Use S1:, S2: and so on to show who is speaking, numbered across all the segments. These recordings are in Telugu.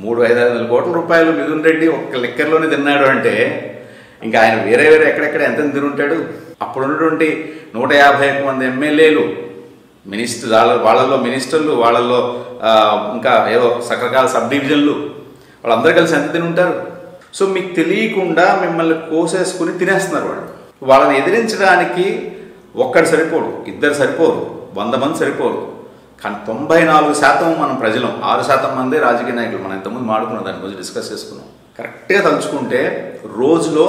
S1: 3,500 కోట్ల రూపాయలు మిథున్ రెడ్డి ఒక్క లెక్కర్లోనే తిన్నాడు అంటే ఇంకా ఆయన వేరే ఎక్కడెక్కడ ఎంత తినుంటాడు. అప్పుడు ఉన్నటువంటి 151 మంది ఎమ్మెల్యేలు, వాళ్ళల్లో మినిస్టర్లు, వాళ్ళల్లో ఇంకా ఏదో రకరకాల సబ్ డివిజన్లు, వాళ్ళందరూ కలిసి ఎంత తిని ఉంటారు. సో మీకు తెలియకుండా మిమ్మల్ని కోసేసుకుని తినేస్తున్నారు వాళ్ళు. వాళ్ళని ఎదిరించడానికి ఒక్కడు సరిపోడు, ఇద్దరు సరిపోరు, 100 మంది సరిపోరు. కానీ 94% మనం ప్రజలం, 6% మందే రాజకీయ నాయకులు. మనం ఇంతకుముందు మాడుకున్నాం, దాని గురించి డిస్కస్ చేసుకున్నాం. కరెక్ట్గా తలుచుకుంటే రోజులో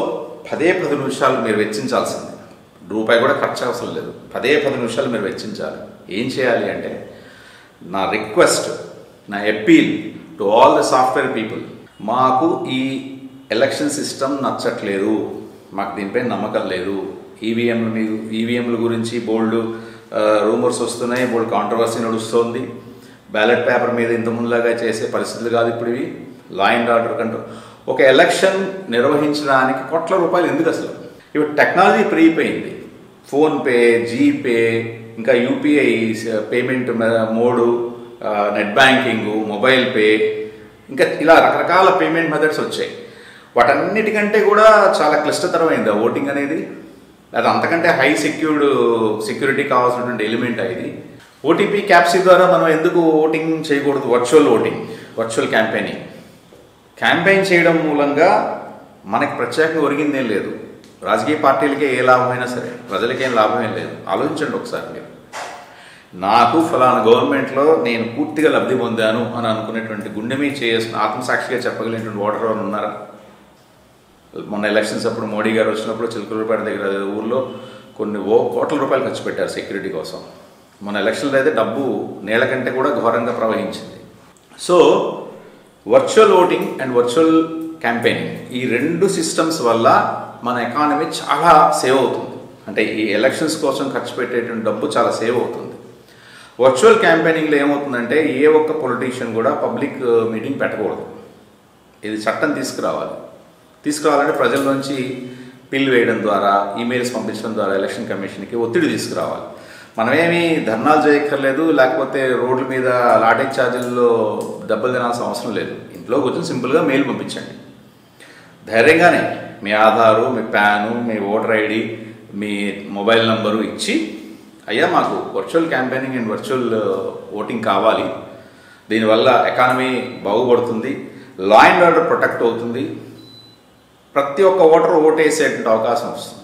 S1: 10 నిమిషాలు మీరు వెచ్చించాల్సింది, రూపాయి కూడా ఖర్చు అవసరం లేదు. 10 నిమిషాలు మీరు వెచ్చించాలి. ఏం చేయాలి అంటే, నా రిక్వెస్ట్, నా appeal to all the software people, మాకు ఈ ఎలక్షన్ సిస్టమ్ నచ్చట్లేదు, మాకు దీనిపై నమ్మకం లేదు. ఈవీఎంల గురించి బోల్డ్ రూమర్స్ వస్తున్నాయి, బోల్డ్ కాంట్రవర్సీ నడుస్తోంది. బ్యాలెట్ పేపర్ మీద ఇంతకుముందులాగా చేసే పరిస్థితులు కాదు ఇప్పుడు ఇవి. Law and order control. ఒక ఎలక్షన్ నిర్వహించడానికి కోట్ల రూపాయలు ఎందుకు అసలు? ఇప్పుడు టెక్నాలజీ పెరిగిపోయింది. ఫోన్పే, జీపే, ఇంకా UPI payment mode, net banking, mobile pay, ఇంకా ఇలా రకరకాల పేమెంట్ మెథడ్స్ వచ్చాయి. వాటన్నిటికంటే కూడా చాలా క్లిష్టతరమైంది ఆ ఓటింగ్ అనేది. అది అంతకంటే హై సెక్యూరిటీ కావాల్సినటువంటి ఎలిమెంట్ ఇది. ఓటీపీ క్యాప్సీ ద్వారా మనం ఎందుకు ఓటింగ్ చేయకూడదు? వర్చువల్ క్యాంపెయిన్ చేయడం మూలంగా మనకి ప్రత్యేకంగా ఒరిగిందేం లేదు. రాజకీయ పార్టీలకే ఏ లాభమైనా సరే, ప్రజలకేం లాభమేం లేదు. ఆలోచించండి ఒకసారి మీరు. నాకు ఫలానా గవర్నమెంట్లో నేను పూర్తిగా లబ్ధి పొందాను అని అనుకునేటువంటి గుండె మీద చేసుకుని ఆత్మసాక్షిగా చెప్పగలిగినటువంటి ఓటర్ ఎవరు ఉన్నారా? మొన్న ఎలక్షన్స్ అప్పుడు మోడీ గారు వచ్చినప్పుడు చిలుకలూరుపేట దగ్గర ఊర్లో కొన్ని కోట్ల రూపాయలు ఖర్చు పెట్టారు సెక్యూరిటీ కోసం. మన ఎలక్షన్లో అయితే డబ్బు నీళ్ళ కంటే కూడా ఘోరంగా ప్రవహించింది. So virtual voting and virtual campaigning, ఈ 2 సిస్టమ్స్ వల్ల మన ఎకానమీ చాలా సేవ్ అవుతుంది. అంటే ఈ ఎలక్షన్స్ కోసం ఖర్చు పెట్టేటువంటి డబ్బు చాలా సేవ్ అవుతుంది. వర్చువల్ క్యాంపెయినింగ్లో ఏమవుతుందంటే, ఏ ఒక్క పొలిటీషియన్ కూడా పబ్లిక్ మీటింగ్ పెట్టకూడదు. ఇది చట్టం తీసుకురావాలంటే ప్రజల నుంచి పిల్ వేయడం ద్వారా, ఈమెయిల్స్ పంపించడం ద్వారా ఎలక్షన్ కమిషన్కి ఒత్తిడి తీసుకురావాలి. మనమేమి ధర్నాలు చేయక్కర్లేదు, లేకపోతే రోడ్ల మీద లాఠీ ఛార్జీల్లో దెబ్బలు తినాల్సిన అవసరం లేదు. ఇంట్లో కూర్చొని సింపుల్గా మెయిల్ పంపించండి. ధైర్యంగానే మీ ఆధారు, మీ ప్యాను, మీ ఓటర్ ఐడి, మీ మొబైల్ నంబరు ఇచ్చి, అయ్యా మాకు virtual campaigning and virtual voting కావాలి, దీనివల్ల ఎకానమీ బాగుపడుతుంది, లా అండ్ ఆర్డర్ ప్రొటెక్ట్ అవుతుంది, ప్రతి ఒక్క ఓటర్ ఓటేసేటువంటి అవకాశం వస్తుంది.